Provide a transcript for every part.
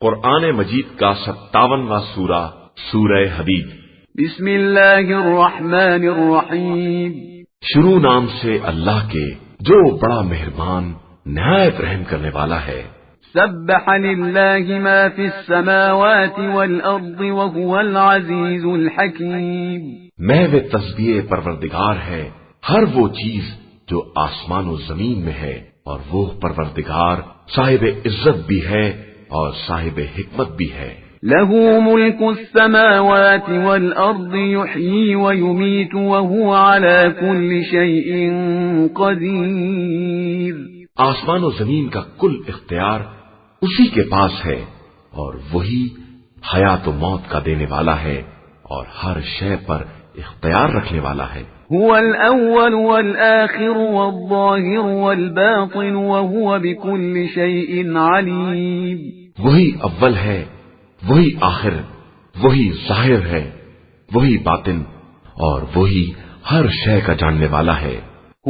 قرآن مجید کا 57واں سورہ سورہ حدید۔ بسم اللہ الرحمن الرحیم۔ شروع نام سے اللہ کے جو بڑا مہربان نہایت رحم کرنے والا ہے۔ سبح للہ ما فی السماوات والارض وهو العزیز الحکیم۔ محو تسبیح پروردگار ہے ہر وہ چیز جو آسمان و زمین میں ہے، اور وہ پروردگار صاحب عزت بھی ہے اور صاحب حکمت بھی ہے۔ له ملك السماوات والأرض يحيي ويميت وهو على كل شيء قدير۔ آسمان و زمین کا کل اختیار اسی کے پاس ہے، اور وہی حیات و موت کا دینے والا ہے اور ہر شے پر اختیار رکھنے والا ہے۔ هو الأول والآخر والظاهر والباطن وهو بكل شيء عليم۔ وہی اول ہے، وہی آخر، وہی ظاہر ہے، وہی باطن، اور وہی ہر شے کا جاننے والا ہے۔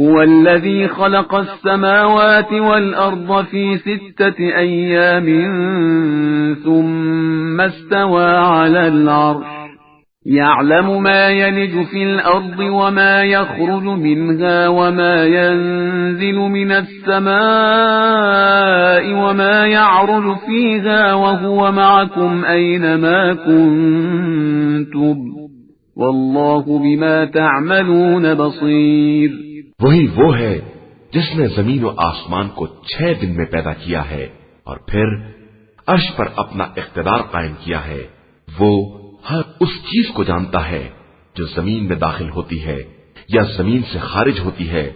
هو الذي خلق السماوات والأرض في 6 أيام ثم استوى على العرش يعلم ما يلج في الأرض وما يخرج منها وما ينزل من السماء وما يعرج فيها وهو معكم أينما كنتم والله بما تعملون بصير۔ وہی وہ ہے جس نے زمین و آسمان کو 6 دن میں پیدا کیا ہے اور پھر عرش پر اپنا اقتدار قائم کیا ہے۔ وہ ہر اس چیز کو جانتا ہے جو زمین میں داخل ہوتی ہے یا زمین سے خارج ہوتی ہے،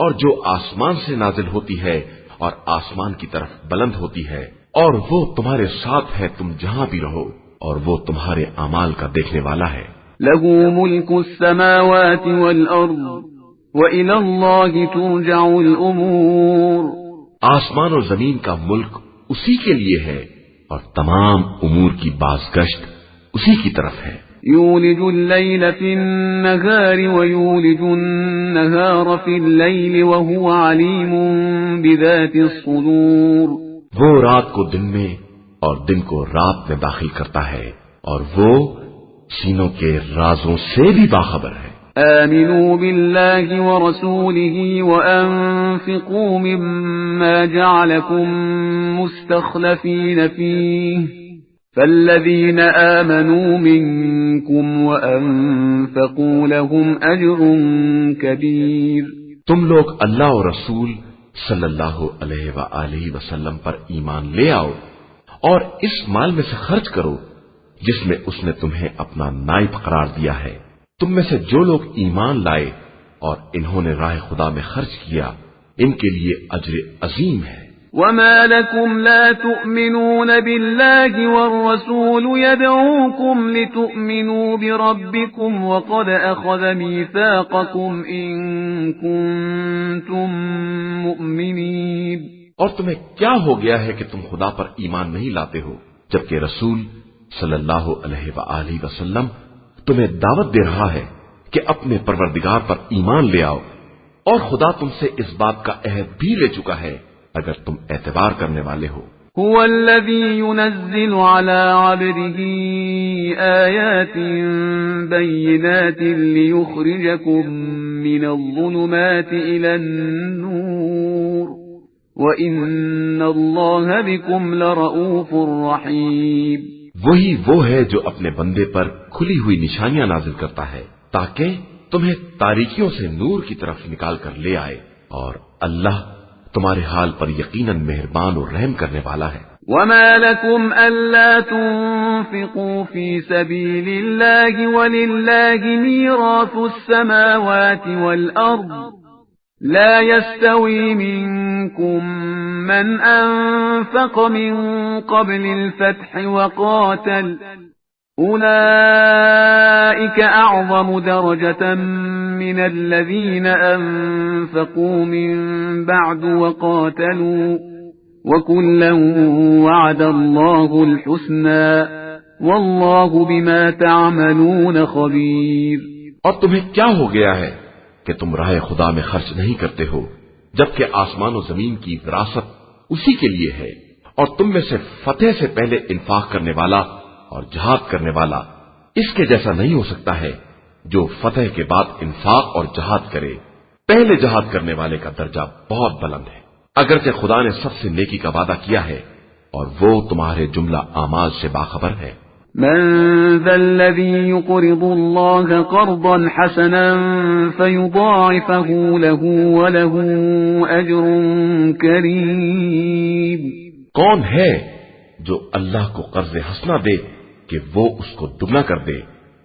اور جو آسمان سے نازل ہوتی ہے اور آسمان کی طرف بلند ہوتی ہے، اور وہ تمہارے ساتھ ہے تم جہاں بھی رہو، اور وہ تمہارے اعمال کا دیکھنے والا ہے۔ له ملك السماوات والأرض وإلى الله ترجع الأمور۔ آسمان و زمین کا ملک اسی کے لیے ہے اور تمام امور کی بازگشت اسی کی طرف ہے۔ يولج الليل في النهار ويولج النهار في الليل وهو عليم بذات الصدور۔ وہ رات کو دن میں اور دن کو رات میں داخل کرتا ہے، اور وہ سینوں کے رازوں سے بھی باخبر ہے۔ آمنوا بالله ورسوله وأنفقوا مما جعلكم مستخلفين فيه فالذين آمنوا منكم وأنفقوا لهم أجر كبير۔ تم لوگ اللہ اور رسول صلی اللہ علیہ وآلہ وسلم پر ایمان لے آؤ اور اس مال میں سے خرچ کرو جس میں اس نے تمہیں اپنا نائب قرار دیا ہے۔ تم میں سے جو لوگ ایمان لائے اور انہوں نے راہ خدا میں خرچ کیا، ان کے لیے اجر عظیم ہے۔ وما لكم لا تؤمنون بالله والرسول يدعوكم لتؤمنوا بربكم وقد أخذ ميثاقكم إن كنتم مؤمنين۔ اور تمہیں کیا ہو گیا ہے کہ تم خدا پر ایمان نہیں لاتے ہو، جبکہ رسول صلی اللہ علیہ وآلہ وسلم تمہیں دعوت دے رہا ہے کہ اپنے پروردگار پر ایمان لے آؤ، اور خدا تم سے اس بات کا عہد بھی لے چکا ہے اگر تم اعتبار کرنے والے ہو۔ هو الذي ينزل على عبده آيات بينات ليخرجكم من الظلمات إلى النور وإن الله بكم لرؤوف رحيم۔ وہی وہ ہے جو اپنے بندے پر کھلی ہوئی نشانیاں نازل کرتا ہے تاکہ تمہیں تاریکیوں سے نور کی طرف نکال کر لے آئے، اور اللہ تمہارے حال پر یقیناً مہربان اور رحم کرنے والا ہے۔ وما لكم ألا تنفقوا في سبيل الله ولله ميراث السماوات والأرض لا يستوي منكم من أنفق من قبل الفتح وقاتل أولئك أعظم درجة من الذين أنفقوا من بعد وقاتلوا وكلا وعد الله الحسنى والله بما تعملون خبير۔ اور تمہیں کیا ہو گیا ہے کہ تم راہ خدا میں خرچ نہیں کرتے ہو، جبکہ آسمان و زمین کی وراثت اسی کے لیے ہے، اور تم میں سے فتح سے پہلے انفاق کرنے والا اور جہاد کرنے والا اس کے جیسا نہیں ہو سکتا ہے جو فتح کے بعد انفاق اور جہاد کرے۔ پہلے جہاد کرنے والے کا درجہ بہت بلند ہے، اگرچہ خدا نے سب سے نیکی کا وعدہ کیا ہے اور وہ تمہارے جملہ اعمال سے باخبر ہے۔ من ذا الذي يقرض الله قرضا حسنا فيضاعفه له وله أجر كريم۔ کون ہے جو اللہ کو قرض حسنہ دے کہ وہ اس کو دگنا کر دے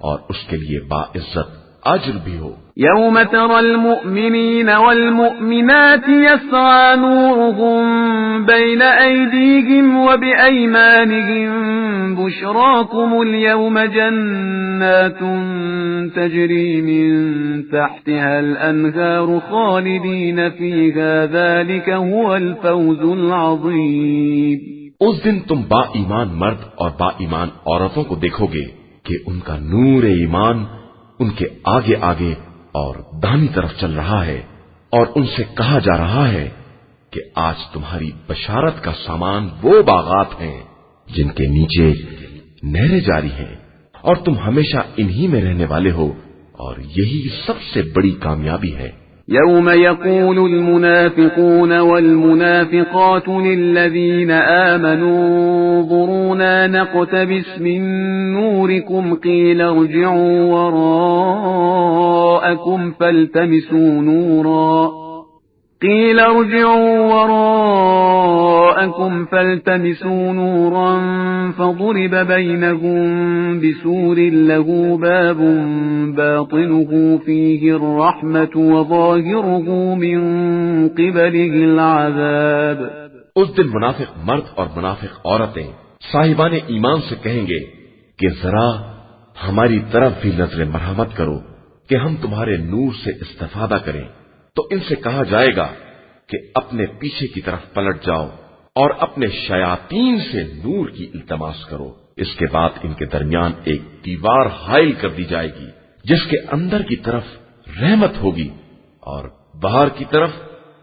اور اس کے لیے باعزت اجر بھی ہو۔ يوم ترى المؤمنين والمؤمنات يسعى نورهم بين أيديهم وبأيمانهم بشراكم اليوم جنات تجري من تحتها الأنهار خالدين فيها ذلك هو الفوز العظيم۔ اس دن تم با ایمان مرد اور با ایمان عورتوں کو دیکھو گے کہ ان کا نور ایمان ان کے آگے آگے اور داہنی طرف چل رہا ہے، اور ان سے کہا جا رہا ہے کہ آج تمہاری بشارت کا سامان وہ باغات ہیں جن کے نیچے نہریں جاری ہیں، اور تم ہمیشہ انہی میں رہنے والے ہو، اور یہی سب سے بڑی کامیابی ہے۔ يوم يقول المنافقون والمنافقات للذين آمنوا انظرونا نقتبس من نوركم قيل ارجعوا وراءكم فالتمسوا نورا فضرب بينهم بسور له باب باطنه فيه الرحمة وظاهره من قبله العذاب۔ اس دن منافق مرد اور منافق عورتیں صاحبان ایمان سے کہیں گے کہ ذرا ہماری طرف بھی نظر مرحمت کرو کہ ہم تمہارے نور سے استفادہ کریں، تو ان سے کہا جائے گا کہ اپنے پیچھے کی طرف پلٹ جاؤ اور اپنے شیاطین سے نور کی التماس کرو۔ اس کے بعد ان کے درمیان ایک دیوار حائل کر دی جائے گی جس کے اندر کی طرف رحمت ہوگی اور باہر کی طرف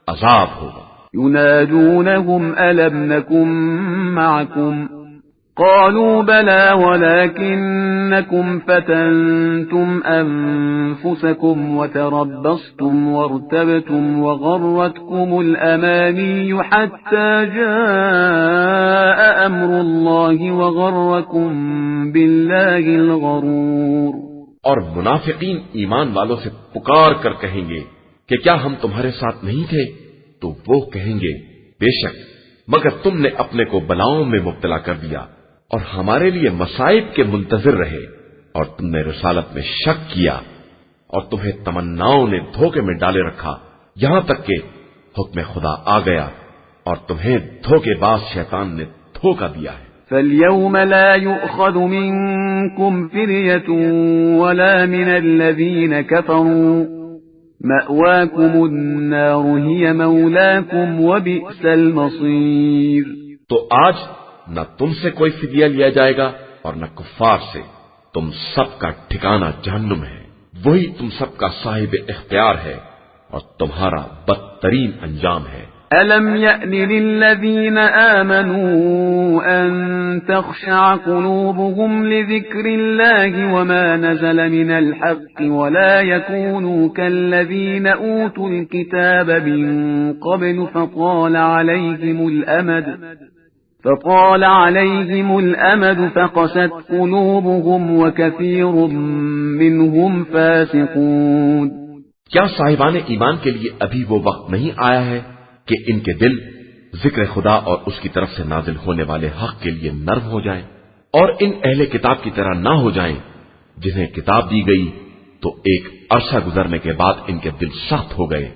عذاب ہوگا۔ ينادونهم ألم نكن معكم قالوا بلى ولكنكم فتنتم أنفسكم وتربصتم وارتبتم وغرتكم الأماني حتى جاء أمر الله وغركم بالله الغرور۔ اور منافقین ایمان والوں سے پکار کر کہیں گے کہ کیا ہم تمہارے ساتھ نہیں تھے؟ تو وہ کہیں گے بے شک مگر تم نے اپنے کو بلاؤں میں مبتلا کر دیا اور ہمارے لیے مصائب کے منتظر رہے، اور تم نے رسالت میں شک کیا اور تمہیں تمناؤں نے دھوکے میں ڈالے رکھا، یہاں تک کہ حکم خدا آ گیا اور تمہیں دھوکے باز شیطان نے دھوکا دیا ہے۔ فَالْيَوْمَ لَا يُؤْخَذُ مِنكُمْ فِدْيَةٌ وَلَا مِنَ الَّذِينَ كَفَرُوا مَأْوَاكُمُ النَّارُ هِيَ مَوْلَاكُمْ وَبِئْسَ الْمَصِيرُ۔ تو آج نہ تم سے کوئی فدیہ لیا جائے گا اور نہ کفار سے، تم سب کا ٹھکانہ جہنم ہے، وہی تم سب کا صاحب اختیار ہے اور تمہارا بدترین انجام ہے۔ أَلَمْ يَأْنِ لِلَّذِينَ آمَنُوا أَن تَخْشَعَ قُلُوبُهُمْ لِذِكْرِ اللَّهِ وَمَا نَزَلَ مِنَ الْحَقِّ وَلَا يَكُونُوا كَالَّذِينَ أُوتُوا الْكِتَابَ مِن قَبْلُ فطال عليهم الأمد فقست قلوبهم وكثير منهم فاسقون۔ کیا صاحبان ایمان کے لیے ابھی وہ وقت نہیں آیا ہے کہ ان کے دل ذکر خدا اور اس کی طرف سے نازل ہونے والے حق کے لیے نرم ہو جائیں اور ان اہل کتاب کی طرح نہ ہو جائیں جنہیں کتاب دی گئی تو ایک عرصہ گزرنے کے بعد ان کے دل سخت ہو گئے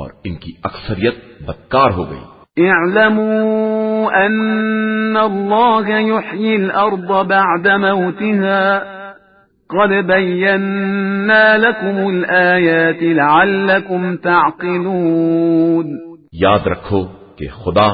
اور ان کی اکثریت بدکار ہو گئی۔ اعلموا ان اللہ یحیی الارض بعد موتها قد بینا لکم الآیات لعلکم تعقلون۔ یاد رکھو کہ خدا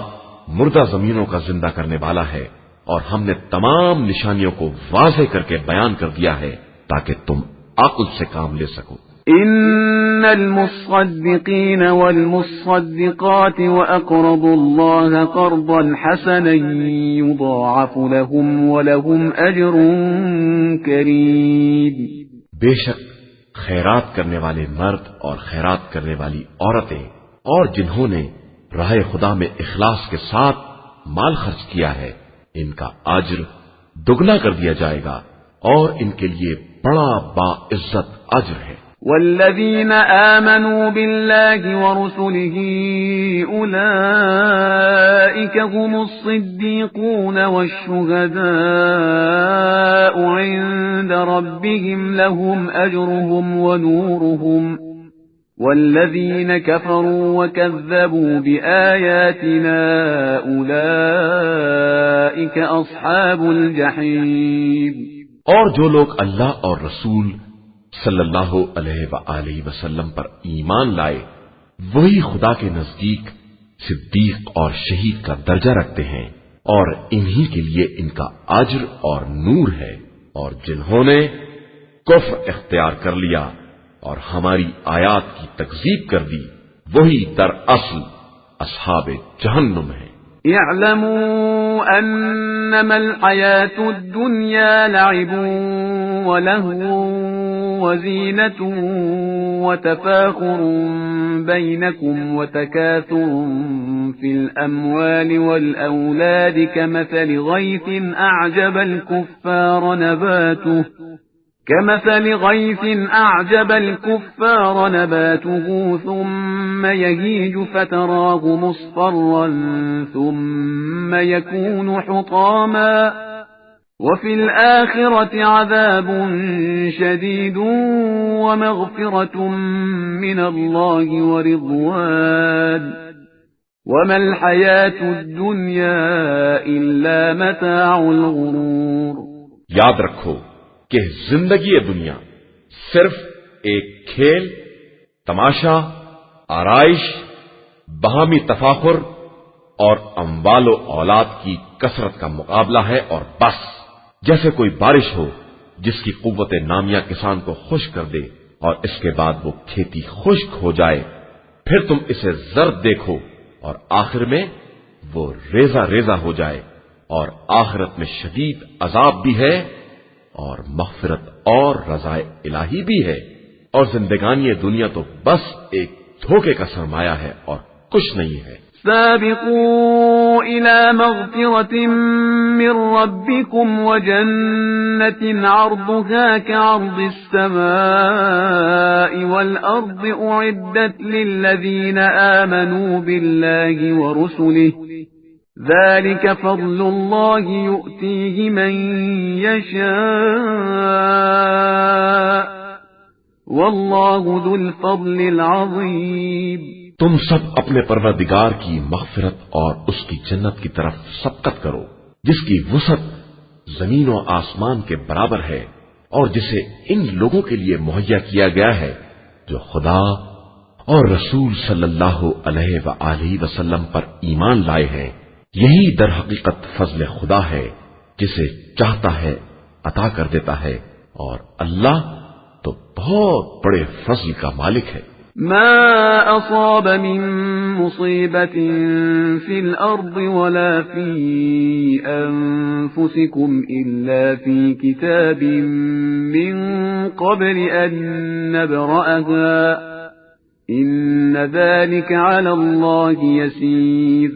مردہ زمینوں کا زندہ کرنے والا ہے اور ہم نے تمام نشانیوں کو واضح کر کے بیان کر دیا ہے تاکہ تم عقل سے کام لے سکو۔ ان المصدقين والمصدقات وأقرضوا الله قرضا حسنا يضاعف لهم ولهم أجر كريم. بے شک خیرات کرنے والے مرد اور خیرات کرنے والی عورتیں اور جنہوں نے راہ خدا میں اخلاص کے ساتھ مال خرچ کیا ہے، ان کا اجر دگنا کر دیا جائے گا اور ان کے لیے بڑا باعزت اجر ہے. والذين آمنوا بالله ورسله أولئك هم الصديقون والشهداء عند ربهم لهم أجرهم ونورهم والذين كفروا وكذبوا بآياتنا أولئك أصحاب الجحيم. اور جو لوگ اللہ اور رسول صلی اللہ علیہ وآلہ وسلم پر ایمان لائے وہی خدا کے نزدیک صدیق اور شہید کا درجہ رکھتے ہیں اور انہی کے لیے ان کا اجر اور نور ہے. اور جنہوں نے کفر اختیار کر لیا اور ہماری آیات کی تکذیب کر دی وہی دراصل اصحاب جہنم ہیں. اعلموا انما الحياة الدنيا لعب ولهو وزينة وتفاخر بينكم وتكاثر في الأموال والأولاد كمثل غيث أعجب الكفار نباته ثم يهيج فتراه مصفرا ثم يكون حطاما وفي الآخرة عذاب شديد ومغفرة من الله ورضوان وما الحياة الدنيا إلا متاع الغرور. یاد رکھو کہ زندگی دنیا صرف ایک کھیل، تماشا، آرائش، باہمی تفاخر اور اموال و اولاد کی کثرت کا مقابلہ ہے اور بس. جیسے کوئی بارش ہو جس کی قوت نامیہ کسان کو خشک کر دے اور اس کے بعد وہ کھیتی خشک ہو جائے، پھر تم اسے زرد دیکھو اور آخر میں وہ ریزہ ریزہ ہو جائے، اور آخرت میں شدید عذاب بھی ہے اور مغفرت اور رضا الہی بھی ہے. اور زندگانی دنیا تو بس ایک دھوکے کا سرمایہ ہے اور کچھ نہیں ہے. سابقوا إلى مغفرة من ربكم وجنة عرضها كعرض السماء والأرض أعدت للذين آمنوا بالله ورسله ذلك فضل الله يؤتيه من يشاء والله ذو الفضل العظيم. تم سب اپنے پروردگار کی مغفرت اور اس کی جنت کی طرف سبقت کرو جس کی وسعت زمین و آسمان کے برابر ہے اور جسے ان لوگوں کے لیے مہیا کیا گیا ہے جو خدا اور رسول صلی اللہ علیہ وآلہ وسلم پر ایمان لائے ہیں. یہی در حقیقت فضل خدا ہے، جسے چاہتا ہے عطا کر دیتا ہے، اور اللہ تو بہت بڑے فضل کا مالک ہے. ما أصاب من مصيبة في الأرض ولا في أنفسكم إلا في كتاب من قبل أن نبرأها إن ذلك على الله يسير.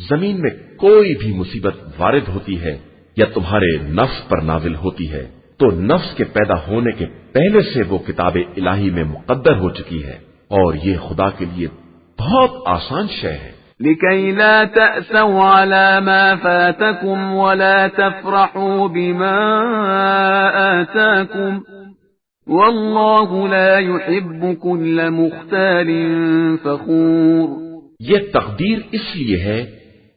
زمین میں کوئی بھی مصیبت وارد ہوتی ہے یا تمہارے نفس پر نازل ہوتی ہے تو نفس کے پیدا ہونے کے پہلے سے وہ کتاب الہی میں مقدر ہو چکی ہے، اور یہ خدا کے لیے بہت آسان شے ہے. لكي لا تأسوا على ما فاتكم ولا تفرحوا بما آتاكم والله لا يحب كل مختال فخور. یہ تقدیر اس لیے ہے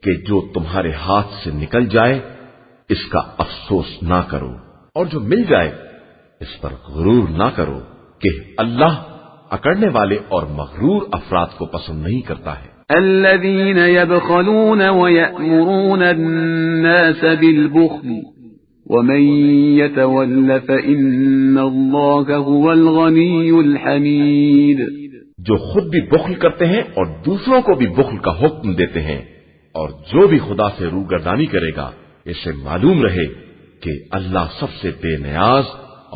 کہ جو تمہارے ہاتھ سے نکل جائے اس کا افسوس نہ کرو، اور جو مل جائے اس پر غرور نہ کرو کہ اللہ اکڑنے والے اور مغرور افراد کو پسند نہیں کرتا ہے. الذين يبخلون ويأمرون الناس بالبخل ومن يتول فإن الله هو الغني الحميد. جو خود بھی بخل کرتے ہیں اور دوسروں کو بھی بخل کا حکم دیتے ہیں، اور جو بھی خدا سے روگردانی کرے گا اسے معلوم رہے کہ اللہ سب سے بے نیاز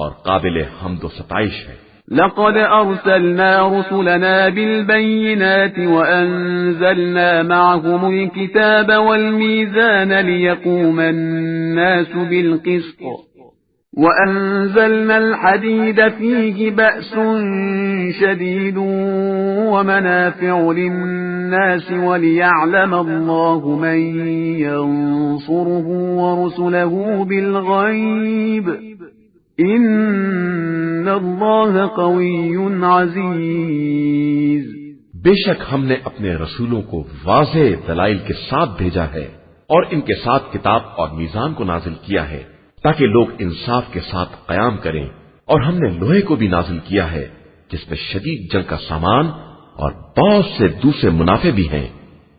اور قابل حمد و ستائش ہے۔ لقد أرسلنا رسلنا بالبينات وأنزلنا معهم الكتاب والميزان ليقوم الناس بالقسط وأنزلنا الحديد فيه بأس شديد ومنافع للناس وليعلم الله من ينصره ورسله بالغيب ان اللہ قوی عزیز۔ بے شک ہم نے اپنے رسولوں کو واضح دلائل کے ساتھ بھیجا ہے اور ان کے ساتھ کتاب اور میزان کو نازل کیا ہے تاکہ لوگ انصاف کے ساتھ قیام کریں، اور ہم نے لوہے کو بھی نازل کیا ہے جس میں شدید جنگ کا سامان اور بہت سے دوسرے منافع بھی ہیں،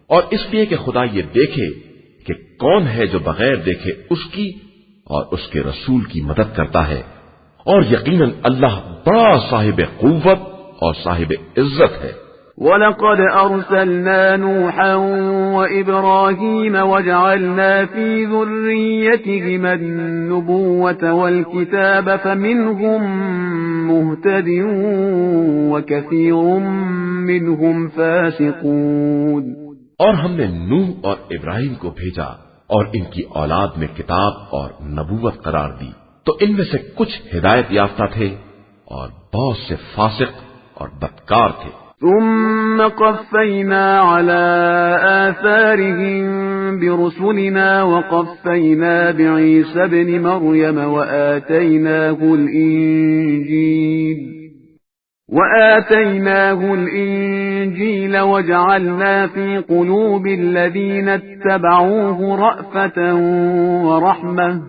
اور اس لیے کہ خدا یہ دیکھے کہ کون ہے جو بغیر دیکھے اس کی اور اس کے رسول کی مدد کرتا ہے، اور یقیناً اللہ بڑا صاحب قوت اور صاحب عزت ہے۔ وَلَقَدْ أَرْسَلْنَا نُوحًا وَإِبْرَاهِيمَ وَجَعَلْنَا فِي ذُرِّيَّتِهِمَا النُّبُوَّةَ وَالْكِتَابَ فَمِنْهُمْ مُهْتَدٍ وَكَثِيرٌ مِّنْهُمْ فَاسِقُونَ۔ اور ہم نے نوح اور ابراہیم کو بھیجا اور ان کی اولاد میں کتاب اور نبوت قرار دی، تو ان میں سے کچھ ہدایت یافتہ تھے اور بہت سے فاسق اور بدکار تھے۔ ثم قفينا على آثارهم برسلنا وقفينا بعيسى ابن مريم وآتيناه الإنجيل وجعلنا في قلوب الذين اتبعوه رأفة ورحمة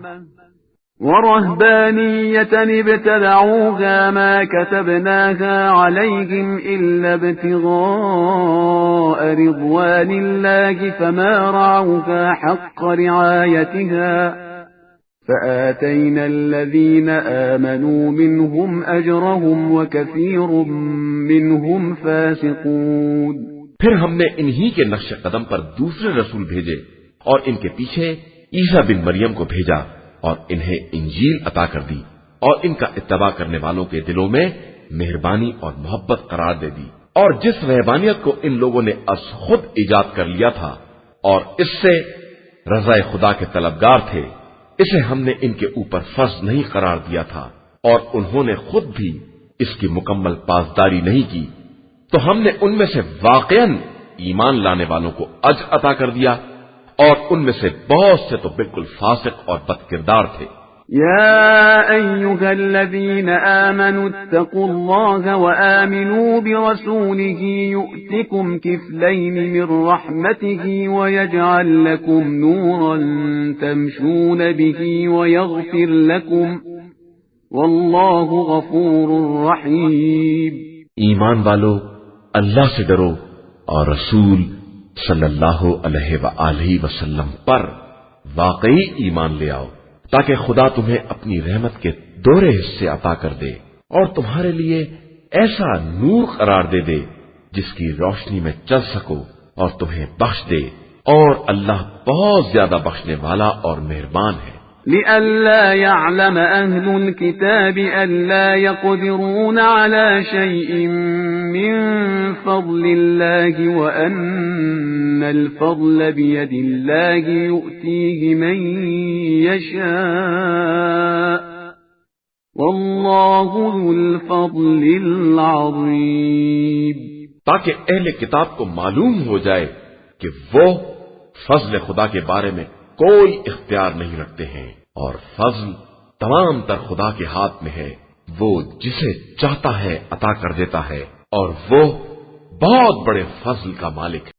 ورهبانية ابتدعوها ما كتبناها عليهم إلا ابتغاء رضوان الله فما رعوها حق رعايتها فآتينا الذين آمنوا منهم أجرهم وكثير منهم فاسقون۔ پھر ہم نے انہی کے نقش قدم پر دوسرے رسول بھیجے اور ان کے پیچھے عیسیٰ بن مریم کو بھیجا اور انہیں انجیل عطا کر دی، اور ان کا اتباع کرنے والوں کے دلوں میں مہربانی اور محبت قرار دے دی، اور جس رہبانیت کو ان لوگوں نے از خود ایجاد کر لیا تھا اور اس سے رضا خدا کے طلبگار تھے، اسے ہم نے ان کے اوپر فرض نہیں قرار دیا تھا، اور انہوں نے خود بھی اس کی مکمل پاسداری نہیں کی، تو ہم نے ان میں سے واقعاً ایمان لانے والوں کو اجر عطا کر دیا، اور ان میں سے بہت سے تو بالکل فاسق اور بد کردار تھے۔ يا أيها الذين آمنوا اتقوا الله وآمنوا برسوله يؤتكم كفلين من رحمته ويجعل لكم نورا تمشون به ويغفر لكم والله غفور رحيم۔ ایمان والو، اللہ سے ڈرو اور رسول صلی اللہ علیہ وآلہ وسلم پر واقعی ایمان لے آؤ تاکہ خدا تمہیں اپنی رحمت کے دوہرے حصے عطا کر دے اور تمہارے لیے ایسا نور قرار دے دے جس کی روشنی میں چل سکو اور تمہیں بخش دے، اور اللہ بہت زیادہ بخشنے والا اور مہربان ہے۔ لئلا يعلم أهل الكتاب ألا يقدرون على شيء من فضل الله وأن الفضل بيد الله يؤتيه من يشاء والله ذو الفضل العظيم۔ تاکہ اہل کتاب کو معلوم ہو جائے کہ وہ فضل خدا کے بارے میں کوئی اختیار نہیں رکھتے ہیں، اور فضل تمام تر خدا کے ہاتھ میں ہے، وہ جسے چاہتا ہے عطا کر دیتا ہے، اور وہ بہت بڑے فضل کا مالک ہے۔